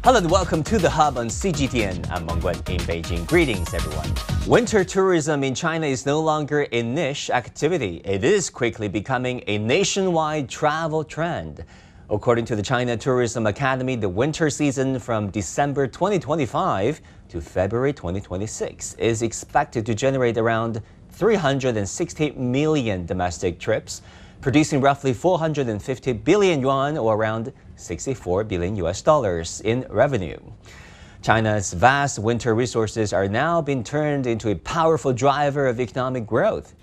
Hello and welcome to The Hub on CGTN. I'm Wang Guan in Beijing. Greetings, everyone. Winter tourism in China is no longer a niche activity. It is quickly becoming a nationwide travel trend. According to the China Tourism Academy, the winter season from December 2025 to February 2026 is expected to generate around 360 million domestic trips, producing roughly 450 billion yuan or around $64 billion in revenue. China's vast winter resources are now being turned into a powerful driver of economic growth.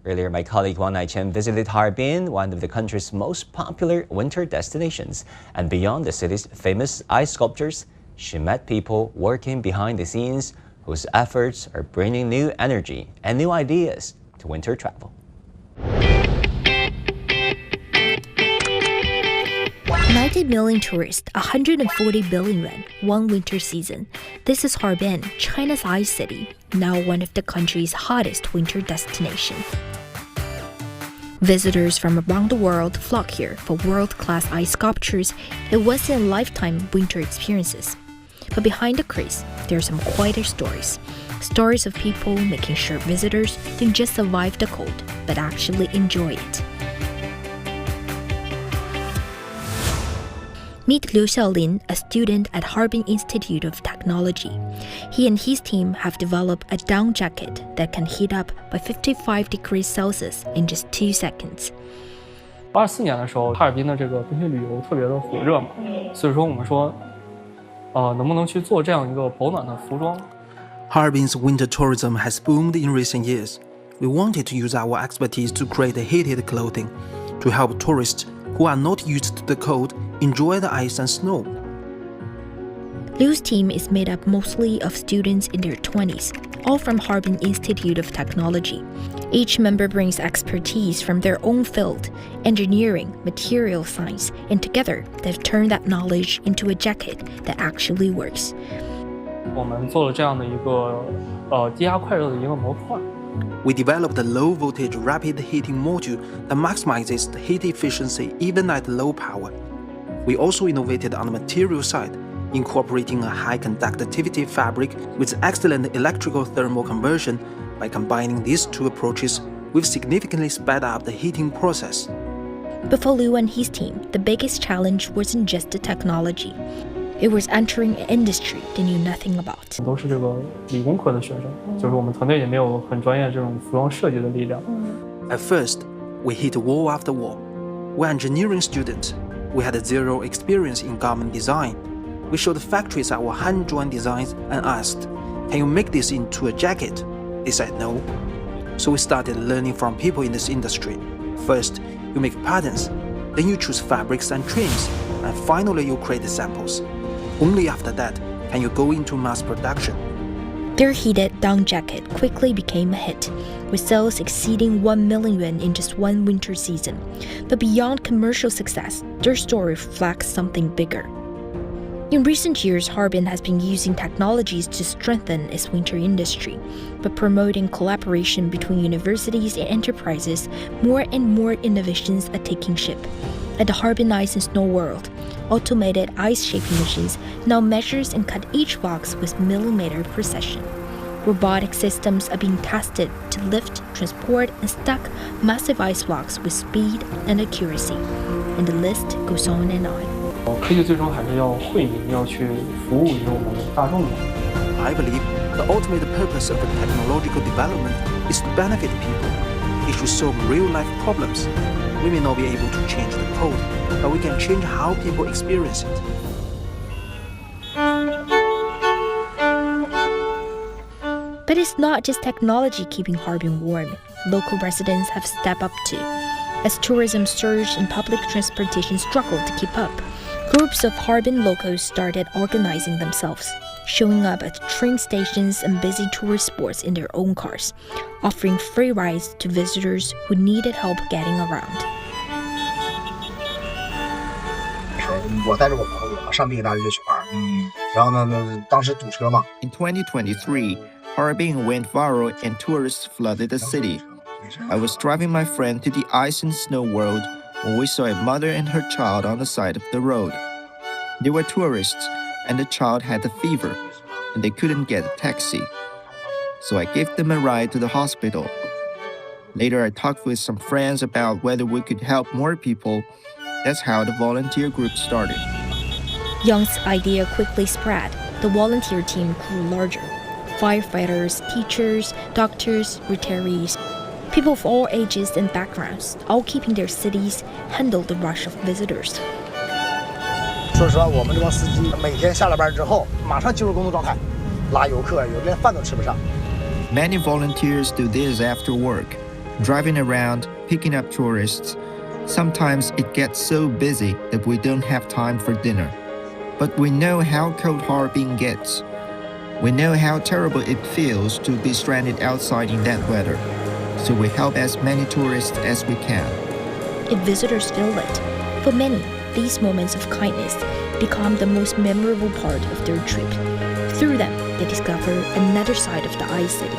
Earlier, my colleague Wang Guan visited Harbin, one of the country's most popular winter destinations. And beyond the city's famous ice sculptures, she met people working behind the scenes whose efforts are bringing new energy and new ideas to winter travel. 90 million tourists, 140 billion yuan, one winter season. This is Harbin, China's ice city, now one of the country's hottest winter destinations. Visitors from around the world flock here for world-class ice sculptures and once-in-a-lifetime winter experiences. But behind the craze, there are some quieter stories. Stories of people making sure visitors don't just survive the cold, but actually enjoy it. Meet Liu Xiaolin, a student at Harbin Institute of Technology. He and his team have developed a down jacket that can heat up by 55 degrees Celsius in just 2 seconds. 84年的时候，哈尔滨的这个冰雪旅游特别的火热嘛，所以说我们说，能不能去做这样一个保暖的服装？ Harbin's winter tourism has boomed in recent years. We wanted to use our expertise to create heated clothing to help tourists who are not used to the cold enjoy the ice and snow. Liu's team is made up mostly of students in their 20s, all from Harbin Institute of Technology. Each member brings expertise from their own field, engineering, material science, and together they've turned that knowledge into a jacket that actually works. 我们做了这样的一个低压快热的一个模块。 We developed a low-voltage rapid heating module that maximizes the heat efficiency even at low power. We also innovated on the material side, incorporating a high conductivity fabric with excellent electrical thermal conversion. By combining these two approaches, we've significantly sped up the heating process. But for Liu and his team, the biggest challenge wasn't just the technology. It was entering an industry they knew nothing about. 都是这个理工科的学生，就是我们团队也没有很专业这种服装设计的力量。 At first, we hit wall after wall. We're engineering students. We had zero experience in garment design. We showed factories our hand-drawn designs and asked, "Can you make this into a jacket?" They said no. So we started learning from people in this industry. First, you make patterns, then you choose fabrics and trims, and finally you create the samples. Only after that can you go into mass production. Their heated down jacket quickly became a hit, with sales exceeding 1 million yuan in just one winter season. But beyond commercial success, their story reflects something bigger. In recent years, Harbin has been using technologies to strengthen its winter industry. But promoting collaboration between universities and enterprises, more and more innovations are taking shape. At the Harbin Ice and Snow World, automated ice shaping machines now measures and cut each box with millimeter precision. Robotic systems are being tested to lift, transport, and stack massive ice blocks with speed and accuracy. And the list goes on and on. 科技最终还是要惠民，要去服务于我们大众的。 I believe the ultimate purpose of the technological development is to benefit people. It should solve real-life problems. We may not be able to change the code, but we can change how people experience it. But it's not just technology keeping Harbin warm. Local residents have stepped up too. As tourism surged and public transportation struggled to keep up, groups of Harbin locals started organizing themselves, showing up at train stations and busy tourist spots in their own cars, offering free rides to visitors who needed help getting around. 我带着我上毕业大学的学伴，然后呢，当时堵车嘛。In 2023, Harbin went viral and tourists flooded the city. I was driving my friend to the ice and snow world when we saw a mother and her child on the side of the road. They were tourists and the child had a fever, and they couldn't get a taxi. So I gave them a ride to the hospital. Later, I talked with some friends about whether we could help more people. That's how the volunteer group started. Young's idea quickly spread. The volunteer team grew larger. Firefighters, teachers, doctors, retirees, people of all ages and backgrounds, all keeping their cities, handle the rush of visitors. 说实话，我们这帮司机每天下了班之后，马上进入工作状态，拉游客，有的连饭都吃不上。 Many volunteers do this after work, driving around, picking up tourists. Sometimes it gets so busy that we don't have time for dinner. But we know how cold Harbin gets. We know how terrible it feels to be stranded outside in that weather. So we help as many tourists as we can. If visitors feel it, for many, these moments of kindness become the most memorable part of their trip. Through them, they discover another side of the ice city,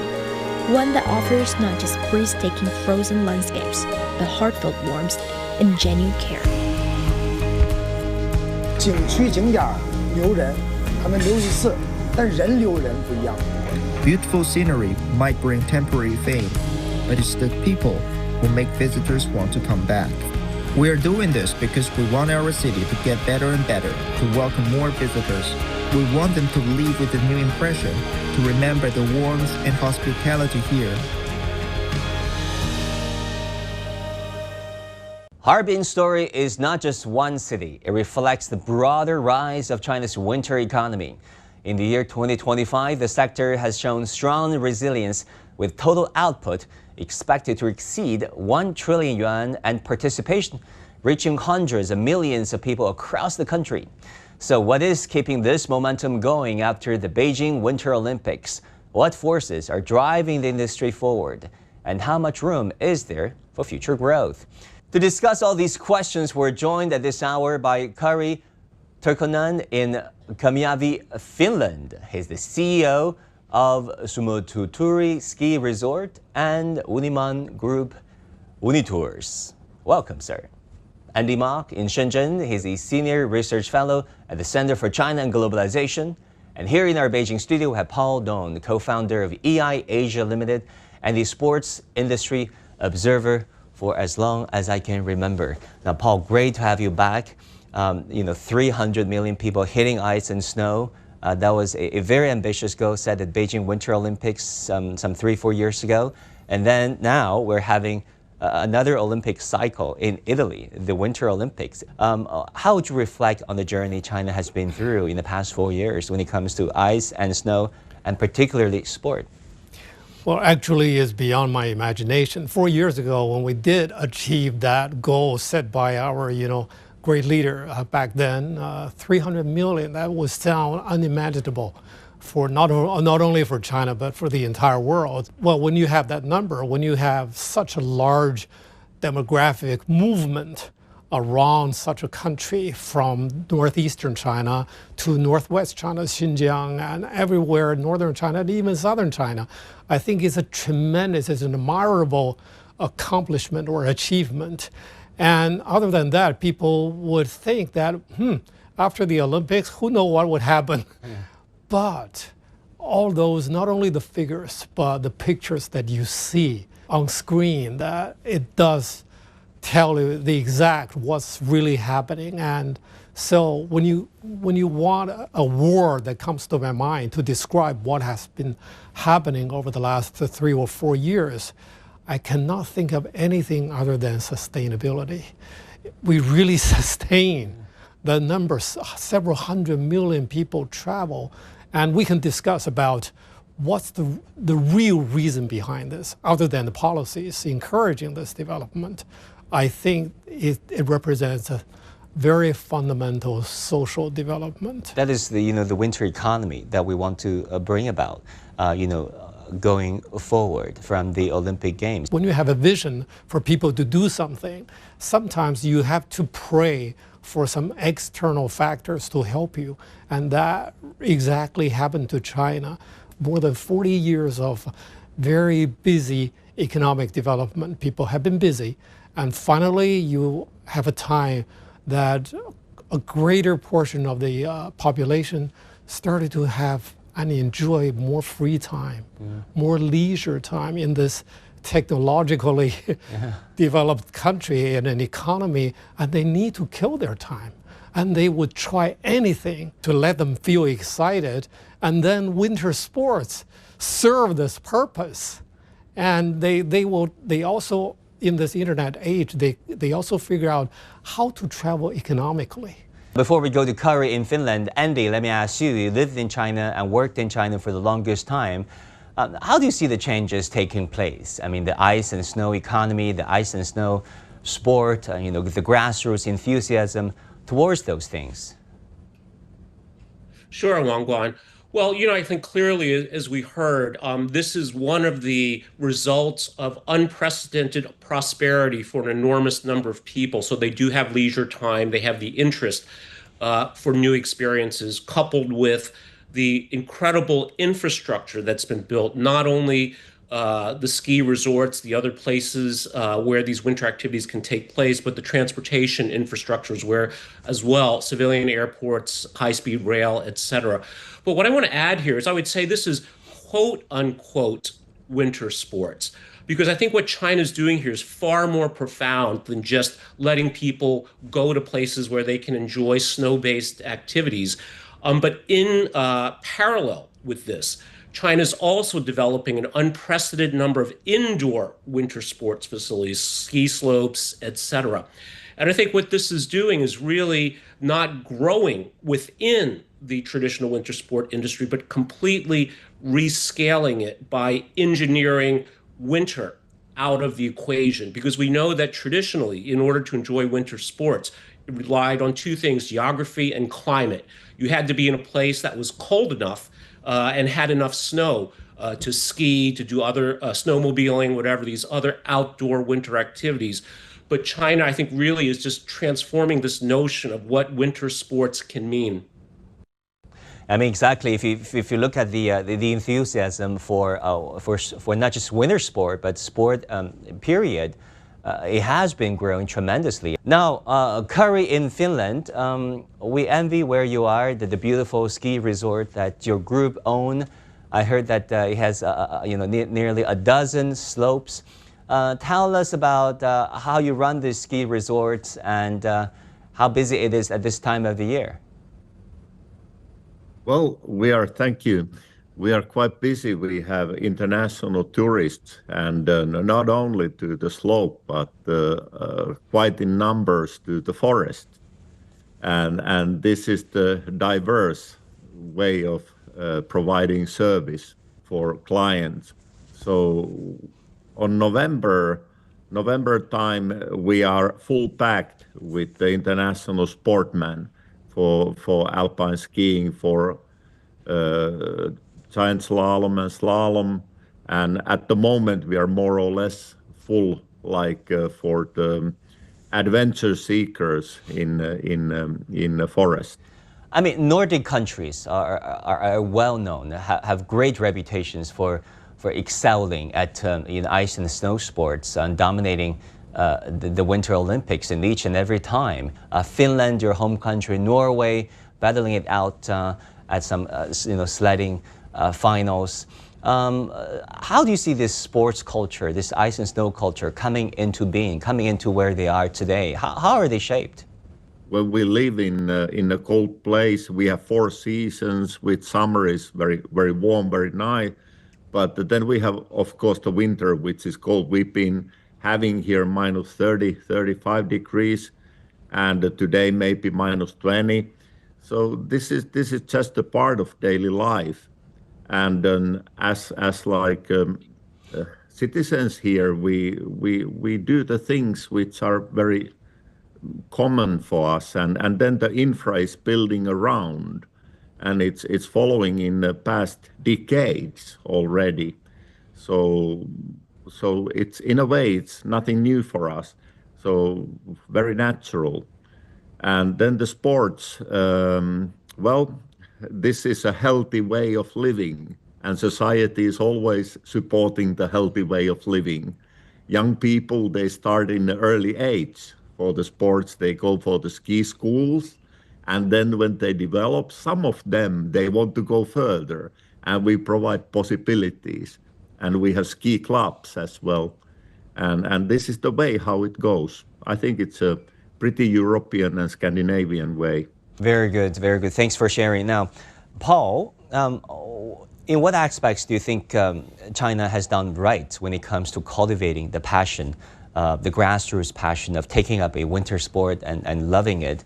one that offers not just breathtaking frozen landscapes, but heartfelt warmth and genuine care. 景区景点留人，他们留一次，但人留人不一样。 Beautiful scenery might bring temporary fame, but it's the people who make visitors want to come back. We are doing this because we want our city to get better and better, to welcome more visitors. We want them to leave with a new impression, to remember the warmth and hospitality here. Harbin's story is not just one city. It reflects the broader rise of China's winter economy. In the year 2025, the sector has shown strong resilience, with total output expected to exceed 1 trillion yuan and participation reaching hundreds of millions of people across the country. So what is keeping this momentum going after the Beijing Winter Olympics? What forces are driving the industry forward? And how much room is there for future growth? To discuss all these questions, we're joined at this hour by Kari Tirkkonen in Kemijoki, Finland. He's the CEO of Suomutunturi Ski Resort and Uniman Group Unitours. Welcome, sir. Andy Mok in Shenzhen. He's a senior research fellow at the Center for China and Globalization. And here in our Beijing studio, we have Paul Dong, the co-founder of EI Asia Limited and the sports industry observer for as long as I can remember. Now, Paul, great to have you back. 300 million people hitting ice and snow. That was a very ambitious goal set at Beijing Winter Olympics some 3-4 years ago. And then now we're having another Olympic cycle in Italy, the Winter Olympics. How would you reflect on the journey China has been through in the past 4 years when it comes to ice and snow, and particularly sport? Well, actually, it's beyond my imagination. 4 years ago, when we did achieve that goal set by our, great leader back then, 300 million, that would sound unimaginable for not only for China, but for the entire world. Well, when you have that number, when you have such a large demographic movement around such a country from northeastern China to northwest China, Xinjiang, and everywhere, northern China, and even southern China, I think it's it's an admirable accomplishment or achievement. And other than that, people would think that, after the Olympics, who knows what would happen? But all those, not only the figures, but the pictures that you see on screen, that it does tell you the exact what's really happening. And so when you want a word that comes to my mind to describe what has been happening over the last 3 or 4 years, I cannot think of anything other than sustainability. We really sustain the numbers. Several hundred million people travel, and we can discuss about what's the real reason behind this, other than the policies encouraging this development. I think it represents a very fundamental social development. That is the winter economy that we want to bring about, going forward from the Olympic Games. When you have a vision for people to do something, sometimes you have to pray for some external factors to help you. And that exactly happened to China. More than 40 years of very busy economic development. People have been busy. And finally, you have a time that a greater portion of the population started to have and enjoy more free time, more leisure time in this technologically developed country and an economy, and they need to kill their time. And they would try anything to let them feel excited. And then winter sports serve this purpose. And they also, in this internet age, they also figure out how to travel economically. Before we go to Kari in Finland, Andy, let me ask you, you lived in China and worked in China for the longest time. How do you see the changes taking place? I mean, the ice and snow economy, the ice and snow sport, the grassroots enthusiasm towards those things. Sure, Wang Guan. Well, I think clearly, as we heard, this is one of the results of unprecedented prosperity for an enormous number of people. So they do have leisure time, they have the interest for new experiences, coupled with the incredible infrastructure that's been built, not only the ski resorts, the other places where these winter activities can take place, but the transportation infrastructures where as well, civilian airports, high-speed rail, etc. But what I want to add here is I would say this is quote unquote winter sports, because I think what China's doing here is far more profound than just letting people go to places where they can enjoy snow-based activities. But in parallel with this, China's also developing an unprecedented number of indoor winter sports facilities, ski slopes, etc. And I think what this is doing is really not growing within the traditional winter sport industry, but completely rescaling it by engineering winter out of the equation. Because we know that traditionally, in order to enjoy winter sports, it relied on two things, geography and climate. You had to be in a place that was cold enough and had enough snow to ski, to do other snowmobiling, whatever, these other outdoor winter activities. But China, I think, really is just transforming this notion of what winter sports can mean. I mean, exactly. If you look at the enthusiasm for not just winter sport, but sport period, it has been growing tremendously. Now, Kari in Finland, we envy where you are, the beautiful ski resort that your group own. I heard that it has nearly a dozen slopes. Tell us about how you run these ski resorts and how busy it is at this time of the year. Well, thank you. We are quite busy. We have international tourists, and not only to the slope, but quite in numbers to the forest. And this is the diverse way of providing service for clients. So on November time, we are full packed with the international sportmen for alpine skiing, for giant slalom and slalom, and at the moment we are more or less full, like for the adventure seekers in the forest. I mean, Nordic countries are well known, have great reputations for excelling at ice and snow sports and dominating the Winter Olympics in each and every time. Finland, your home country, Norway, battling it out at some sledding finals. How do you see this sports culture, this ice and snow culture coming into being, coming into where they are today? How are they shaped? Well, we live in a cold place. We have 4 seasons, with summer is very, very warm, very nice. But then we have, of course, the winter, which is cold. We've been having here minus 30, 35 degrees, and today maybe minus 20. So this is just a part of daily life. And as citizens here, we do the things which are very common for us, and then the infra is building around, and it's following in the past decades already. So it's, in a way, it's nothing new for us. So very natural. And then the sports, well, this is a healthy way of living, and society is always supporting the healthy way of living. Young people, they start in the early age for the sports. They go for the ski schools, And then when they develop, some of them, they want to go further. And we provide possibilities. And we have ski clubs as well. And this is the way how it goes. I think it's a pretty European and Scandinavian way. Very good, very good. Thanks for sharing. Now, Paul, in what aspects do you think China has done right when it comes to cultivating the passion, the grassroots passion of taking up a winter sport and loving it,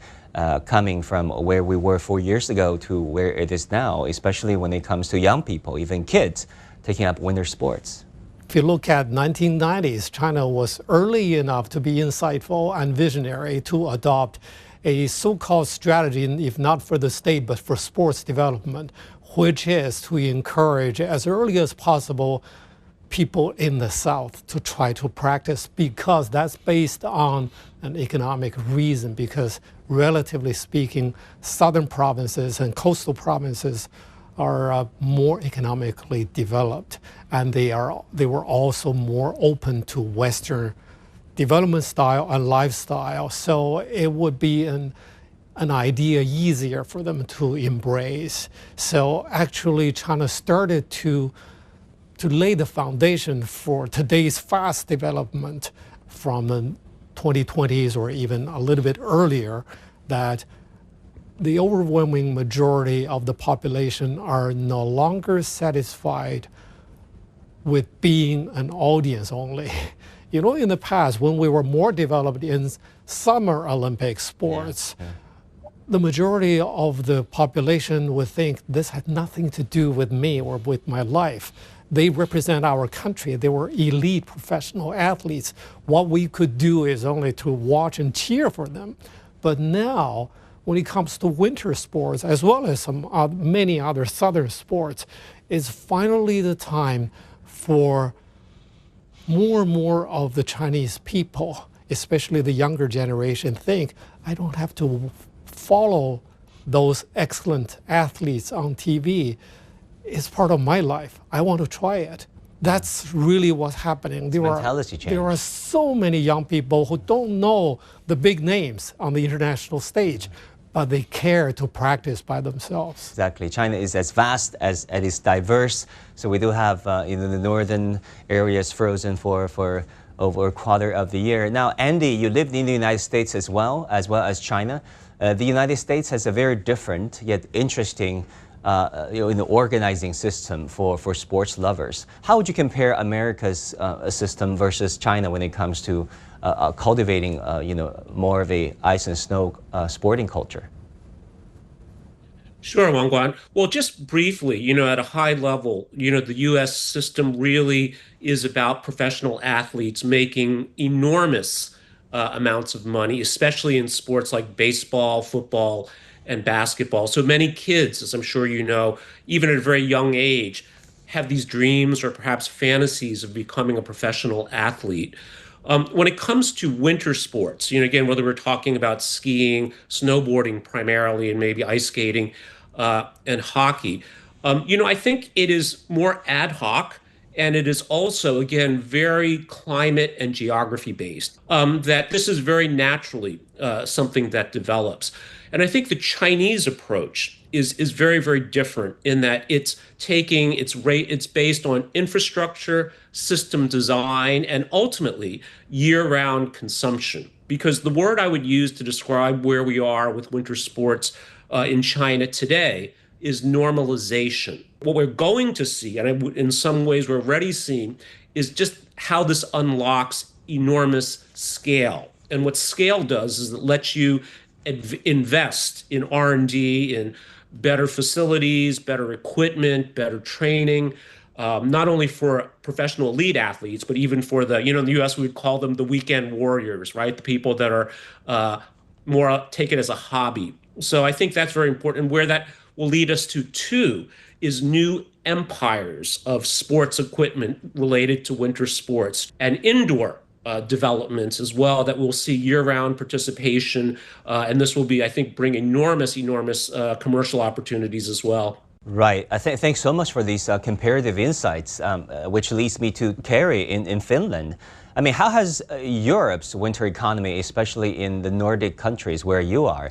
coming from where we were 4 years ago to where it is now, especially when it comes to young people, even kids, taking up winter sports? If you look at 1990s, China was early enough to be insightful and visionary to adopt a so-called strategy, if not for the state, but for sports development, which is to encourage as early as possible people in the South to try to practice, because that's based on an economic reason, because relatively speaking, southern provinces and coastal provinces are more economically developed, and they were also more open to Western development style and lifestyle. So it would be an idea easier for them to embrace. So actually, China started to lay the foundation for today's fast development from the 2020s or even a little bit earlier, that the overwhelming majority of the population are no longer satisfied with being an audience only. You know, in the past, when we were more developed in summer Olympic sports, the majority of the population would think this had nothing to do with me or with my life. They represent our country. They were elite professional athletes. What we could do is only to watch and cheer for them. But now, when it comes to winter sports, as well as many other southern sports, it's finally the time for more and more of the Chinese people, especially the younger generation, think, I don't have to follow those excellent athletes on TV. It's part of my life. I want to try it. That's really what's happening. There are so many young people who don't know the big names on the international stage, but they care to practice by themselves. Exactly. China is as vast as it is diverse. So we do have in the northern areas frozen for over a quarter of the year. Now, Andy, you lived in the United States as well as China. The United States has a very different yet interesting in the organizing system for sports lovers. How would you compare America's system versus China when it comes to cultivating more of a ice and snow sporting culture? Sure, Wang Guan. Well, just briefly, at a high level, the U.S. system really is about professional athletes making enormous amounts of money, especially in sports like baseball, football, and basketball. So many kids, as I'm sure you know, even at a very young age, have these dreams or perhaps fantasies of becoming a professional athlete. When it comes to winter sports, again, whether we're talking about skiing, snowboarding primarily, and maybe ice skating and hockey, I think it is more ad hoc. And it is also, again, very climate and geography based, that this is very naturally something that develops. And I think the Chinese approach is very, very different in that it's based on infrastructure, system design, and ultimately year-round consumption. Because the word I would use to describe where we are with winter sports in China today is normalization. What we're going to see, and in some ways we're already seeing, is just how this unlocks enormous scale. And what scale does is it lets you invest in R&D, in better facilities, better equipment, better training, not only for professional elite athletes, but even for in the US, we would call them the weekend warriors, right? The people that are more take it as a hobby. So I think that's very important. And where that will lead us to, too, is new empires of sports equipment related to winter sports and indoor developments as well that we'll see year-round participation. And this will be, I think, bring enormous commercial opportunities as well. Right. Thanks so much for these comparative insights, which leads me to Kari in Finland. I mean, how has Europe's winter economy, especially in the Nordic countries where you are,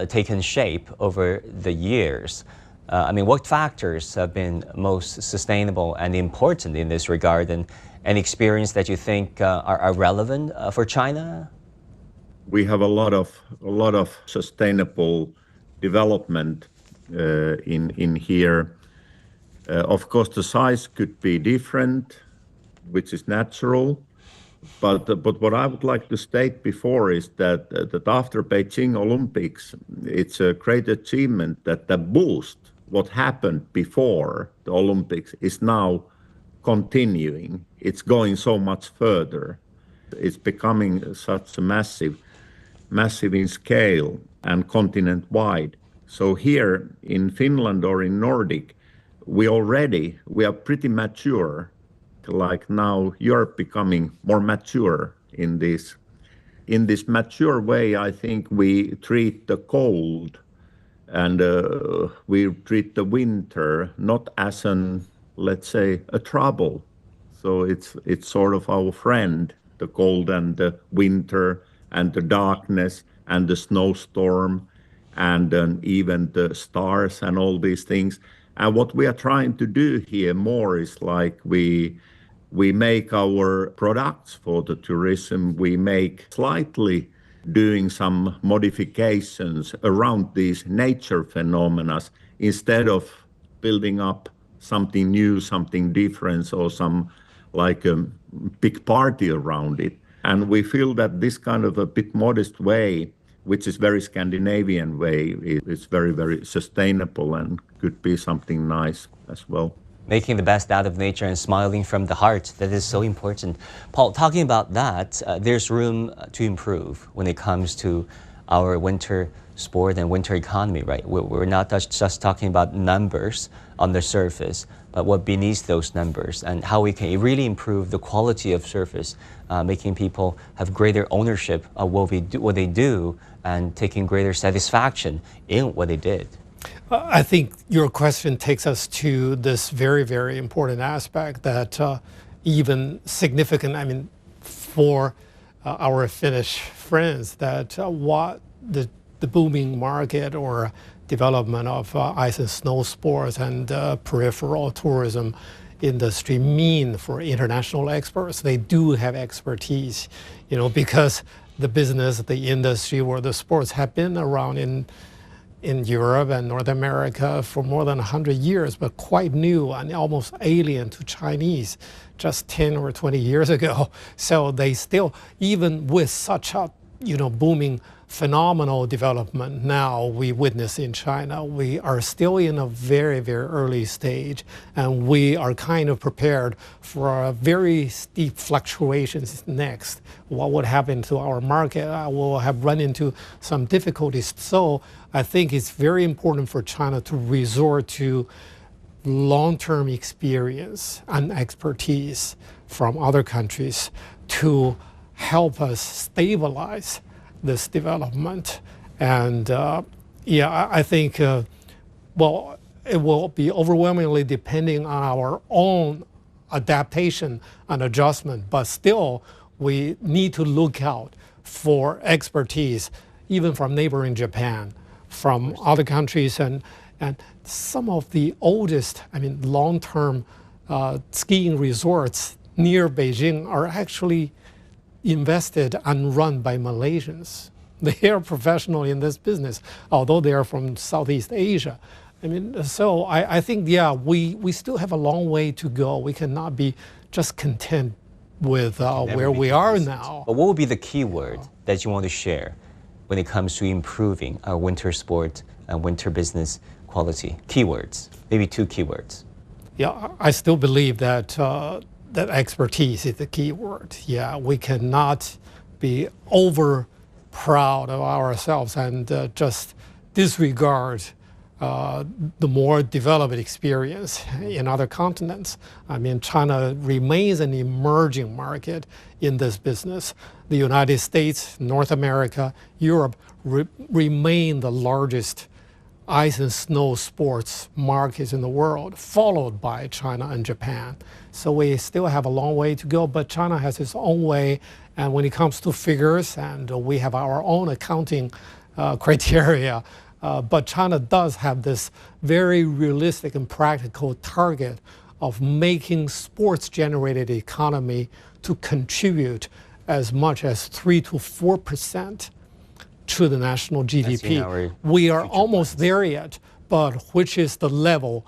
taken shape over the years. I mean, what factors have been most sustainable and important in this regard, and any experience that you think are relevant for China? We have a lot of sustainable development in here. Of course, the size could be different, which is natural. But what I would like to state before is that after Beijing Olympics, it's a great achievement that the boost, what happened before the Olympics, is now continuing. It's going so much further. It's becoming such a massive in scale and continent-wide. So here in Finland or in Nordic, we are pretty mature. Like now, Europe becoming more mature in this. In this mature way, I think we treat the cold and we treat the winter not as let's say, a trouble. So it's sort of our friend, the cold and the winter and the darkness and the snowstorm and even the stars and all these things. And what we are trying to do here more is like we make our products for the tourism, we make slightly doing some modifications around these nature phenomena instead of building up something new, something different, or some like a big party around it. And we feel that this kind of a bit modest way, which is very Scandinavian way, is very, very sustainable and could be something nice as well. Making the best out of nature and smiling from the heart, that is so important. Paul, talking about that, there's room to improve when it comes to our winter sport and winter economy, right? We're not just talking about numbers on the surface, but what beneath those numbers and how we can really improve the quality of service, making people have greater ownership of what they do and taking greater satisfaction in what they did. I think your question takes us to this very, very important aspect that even significant, I mean, for our Finnish friends, that what the booming market or development of ice and snow sports and peripheral tourism industry mean for international experts. They do have expertise, you know, because the business, the industry, or the sports have been around in Europe and North America for more than 100 years, but quite new and almost alien to Chinese just 10 or 20 years ago. So they still, even with such a, you know, booming phenomenal development now we witness in China, we are still in a very, very early stage, and we are kind of prepared for a very steep fluctuations next. What would happen to our market? I will have run into some difficulties. So I think it's very important for China to resort to long-term experience and expertise from other countries to help us stabilize this development. And yeah, I think, well, it will be overwhelmingly depending on our own adaptation and adjustment, but still we need to look out for expertise, even from neighboring Japan, from other countries, and some of the oldest, I mean, long-term skiing resorts near Beijing are actually invested and run by Malaysians. They are professional in this business, although they are from Southeast Asia. I mean, so I think, yeah, we still have a long way to go. We cannot be just content with where we are now. But what would be the key word that you want to share when it comes to improving our winter sport and winter business quality? Keywords, maybe 2 keywords. Yeah, I still believe that that expertise is the key word. Yeah, we cannot be over proud of ourselves and just disregard the more developed experience in other continents. I mean, China remains an emerging market in this business. The United States, North America, Europe remain the largest ice and snow sports markets in the world, followed by China and Japan. So we still have a long way to go, but China has its own way. And when it comes to figures, and we have our own accounting criteria. But China does have this very realistic and practical target of making sports-generated economy to contribute as much as 3 to 4% to the national GDP. We are almost there yet, but which is the level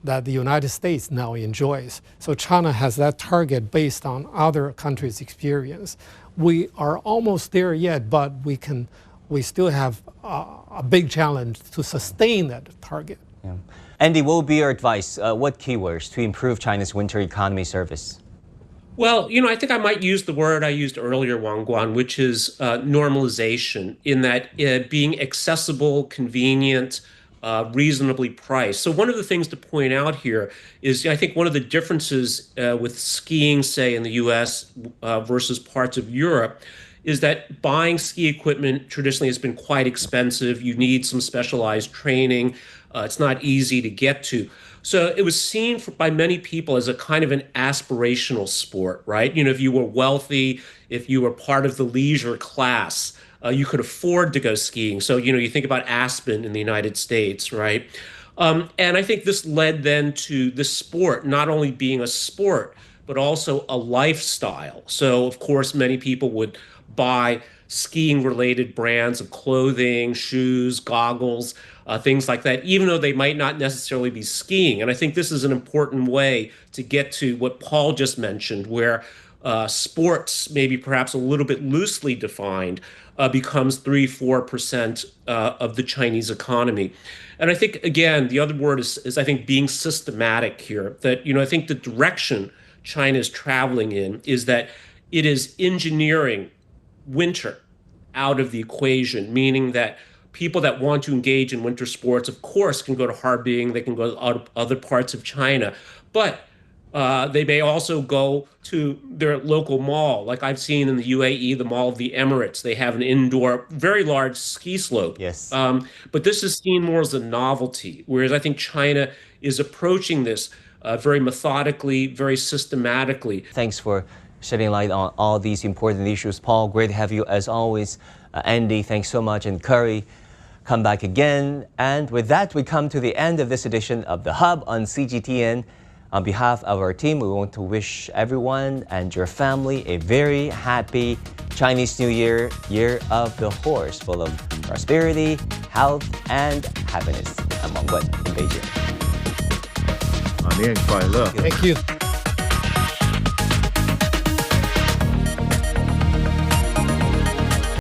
that the United States now enjoys. So China has that target based on other countries' experience. We are almost there yet, but we still have a big challenge to sustain that target. Yeah. Andy, what would be your advice? What keywords to improve China's winter economy service? Well, I think I might use the word I used earlier, Wang Guan, which is normalization, in that being accessible, convenient, reasonably priced. So one of the things to point out here is I think one of the differences with skiing, say, in the US versus parts of Europe, is that buying ski equipment traditionally has been quite expensive. You need some specialized training. It's not easy to get to. So it was seen by many people as a kind of an aspirational sport, right? If you were wealthy, if you were part of the leisure class, you could afford to go skiing. So, you think about Aspen in the United States, right? And I think this led then to this sport not only being a sport, but also a lifestyle. So, of course, many people would buy skiing-related brands of clothing, shoes, goggles, things like that, even though they might not necessarily be skiing. And I think this is an important way to get to what Paul just mentioned, where sports, maybe perhaps a little bit loosely defined, becomes 3-4% of the Chinese economy. And I think, again, the other word is I think being systematic here, that, I think the direction China is traveling in is that it is engineering winter out of the equation, meaning that people that want to engage in winter sports, of course, can go to Harbin, they can go to other parts of China, but they may also go to their local mall. Like I've seen in the UAE, the Mall of the Emirates, they have an indoor, very large ski slope. Yes. But this is seen more as a novelty, whereas I think China is approaching this very methodically, very systematically. Thanks for shedding light on all these important issues. Paul, great to have you as always. Andy, thanks so much. And Kari, come back again. And with that, we come to the end of this edition of The Hub on CGTN. On behalf of our team, we want to wish everyone and your family a very happy Chinese New Year, Year of the Horse, full of prosperity, health, and happiness. I'm Wang Guan in Beijing. Thank you. Thank you.